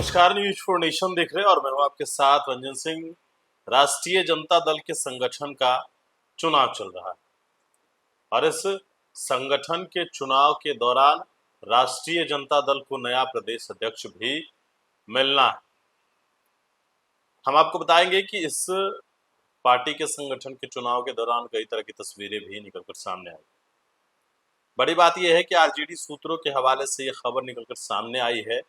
नमस्कार, news for nation देख रहे हैं और मैं हूं आपके साथ रंजन सिंह। राष्ट्रीय जनता दल के संगठन का चुनाव चल रहा है और इस संगठन के चुनाव के दौरान राष्ट्रीय जनता दल को नया प्रदेश अध्यक्ष भी मिलना है। हम आपको बताएंगे कि इस पार्टी के संगठन के चुनाव के दौरान कई तरह की तस्वीरें भी निकलकर सामने आई। बड़ी बात यह है कि आरजेडी सूत्रों के हवाले से यह खबर निकलकर सामने आई है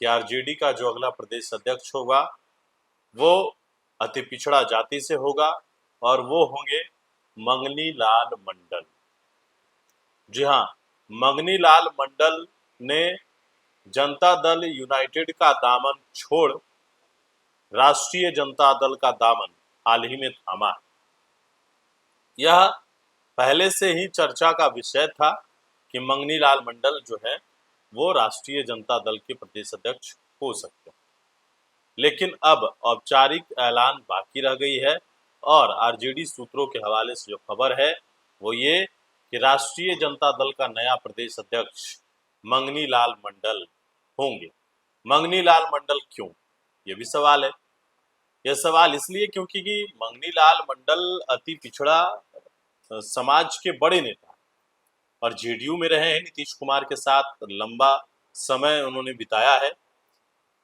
कि आरजेडी का जो अगला प्रदेश अध्यक्ष होगा वो अति पिछड़ा जाति से होगा और वो होंगे मंगनी लाल मंडल। जी हाँ, मंगनी लाल मंडल ने जनता दल यूनाइटेड का दामन छोड़ राष्ट्रीय जनता दल का दामन हाल ही में थामा है। यह पहले से ही चर्चा का विषय था कि मंगनी लाल मंडल जो है वो राष्ट्रीय जनता दल के प्रदेश अध्यक्ष हो सकते हैं, लेकिन अब औपचारिक ऐलान बाकी रह गई है और आरजेडी सूत्रों के हवाले से जो खबर है वो ये कि राष्ट्रीय जनता दल का नया प्रदेश अध्यक्ष मंगनी लाल मंडल होंगे। मंगनी लाल मंडल क्यों, ये भी सवाल है। यह सवाल इसलिए क्योंकि मंगनी लाल मंडल अति पिछड़ा समाज के बड़े नेता और जेडीयू में रहे हैं, नीतीश कुमार के साथ लंबा समय उन्होंने बिताया है।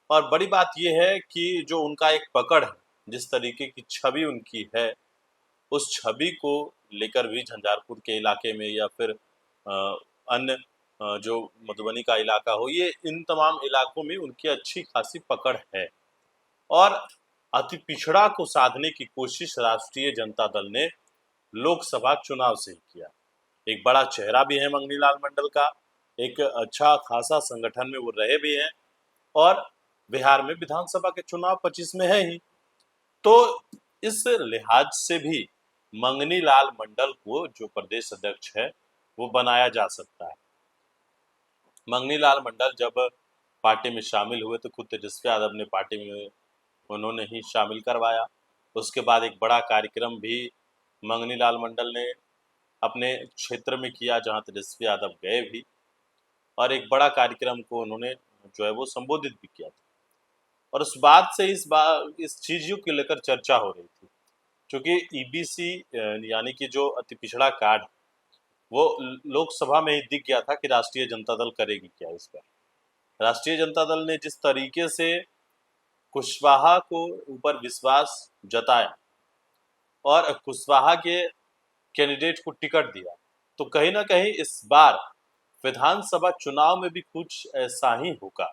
और बड़ी बात यह है कि जो उनका एक पकड़ है, जिस तरीके की छवि उनकी है, उस छवि को लेकर भी झंझारपुर के इलाके में या फिर अन्य जो मधुबनी का इलाका हो, ये इन तमाम इलाकों में उनकी अच्छी खासी पकड़ है। और अति पिछड़ा को साधने की कोशिश राष्ट्रीय जनता दल ने लोकसभा चुनाव से ही किया। एक बड़ा चेहरा भी है मंगनी लाल मंडल का, एक अच्छा खासा संगठन में वो रहे भी हैं और बिहार में विधानसभा के चुनाव 25 में है ही, तो इस लिहाज से भी मंगनी लाल मंडल को जो प्रदेश अध्यक्ष है वो बनाया जा सकता है। मंगनी लाल मंडल जब पार्टी में शामिल हुए तो खुद तेजस्वी यादव ने पार्टी में उन्होंने ही शामिल करवाया। उसके बाद एक बड़ा कार्यक्रम भी मंगनी लाल मंडल ने अपने क्षेत्र में किया जहां तेजस्वी यादव गए भी, और एक बड़ा कार्यक्रम को उन्होंने जो है वो संबोधित भी किया था। और उस बात से इस चीज को लेकर चर्चा हो रही थी, क्योंकि ईबीसी यानी कि जो अति पिछड़ा कार्ड वो लोकसभा में ही दिख गया था कि राष्ट्रीय जनता दल करेगी क्या। इस पर राष्ट्रीय जनता दल ने जिस तरीके से कुशवाहा को ऊपर विश्वास जताया और कुशवाहा के कैंडिडेट को टिकट दिया, तो कहीं ना कहीं इस बार विधानसभा चुनाव में भी कुछ ऐसा ही होगा।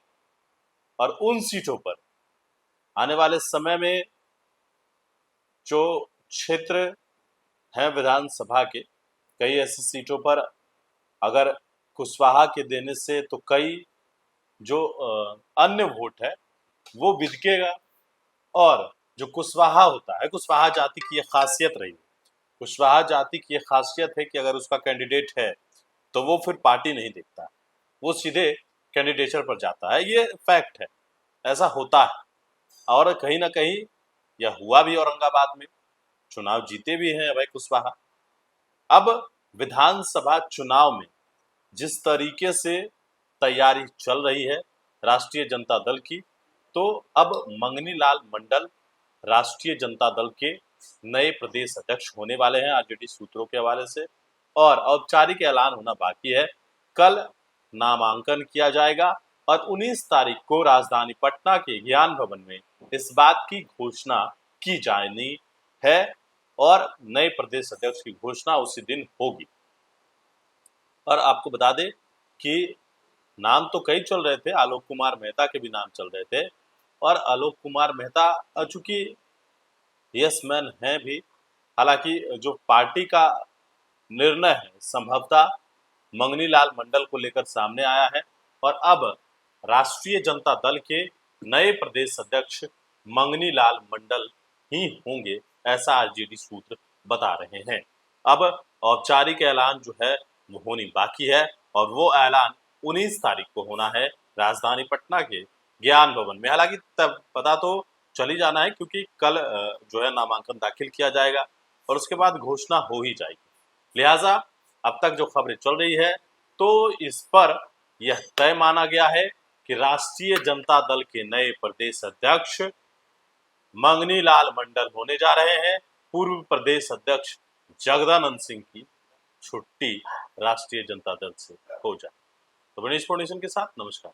और उन सीटों पर आने वाले समय में जो क्षेत्र हैं विधानसभा के, कई ऐसी सीटों पर अगर कुशवाहा के देने से तो कई जो अन्य वोट है वो बिदकेगा। और जो कुशवाहा होता है, कुशवाहा जाति की यह खासियत रही है, कुशवाहा जाति की यह खासियत है कि अगर उसका कैंडिडेट है तो वो फिर पार्टी नहीं देखता, वो सीधे कैंडिडेचर पर जाता है। ये फैक्ट है, ऐसा होता है। और कहीं ना कहीं यह हुआ भी, औरंगाबाद में चुनाव जीते भी हैं भाई कुशवाहा। अब विधानसभा चुनाव में जिस तरीके से तैयारी चल रही है राष्ट्रीय जनता दल की, तो अब मंगनी लाल मंडल राष्ट्रीय जनता दल के नए प्रदेश अध्यक्ष होने वाले हैं आरजेडी सूत्रों के हवाले से। और औपचारिक ऐलान होना बाकी है, कल नामांकन किया जाएगा और 19 तारीख को राजधानी पटना के ज्ञान भवन में इस बात की घोषणा की जानी है और नए प्रदेश अध्यक्ष की घोषणा उसी दिन होगी। और आपको बता दें कि नाम तो कई चल रहे थे, आलोक कुमार मेहता के भी नाम चल रहे थे, और आलोक कुमार मेहता चूंकि यस मैन हैं भी, हालांकि जो पार्टी का निर्णय है संभवतः मंगनी लाल मंडल को लेकर सामने आया है और अब राष्ट्रीय जनता दल के नए प्रदेश अध्यक्ष मंगनी लाल मंडल ही होंगे, ऐसा आरजेडी सूत्र बता रहे हैं। अब औपचारिक ऐलान जो है वो होनी बाकी है और वो ऐलान 19 तारीख को होना है राजधानी पटना के ज्ञान भवन में। हालांकि तब पता तो चल ही जाना है क्योंकि कल जो है नामांकन दाखिल किया जाएगा और उसके बाद घोषणा हो ही जाएगी। लिहाजा अब तक जो खबरें चल रही है तो इस पर यह तय माना गया है कि राष्ट्रीय जनता दल के नए प्रदेश अध्यक्ष मंगनी लाल मंडल होने जा रहे हैं। पूर्व प्रदेश अध्यक्ष जगदानंद सिंह की छुट्टी राष्ट्रीय जनता दल से हो जाए। तो गणेश फाउंडेशन के साथ नमस्कार।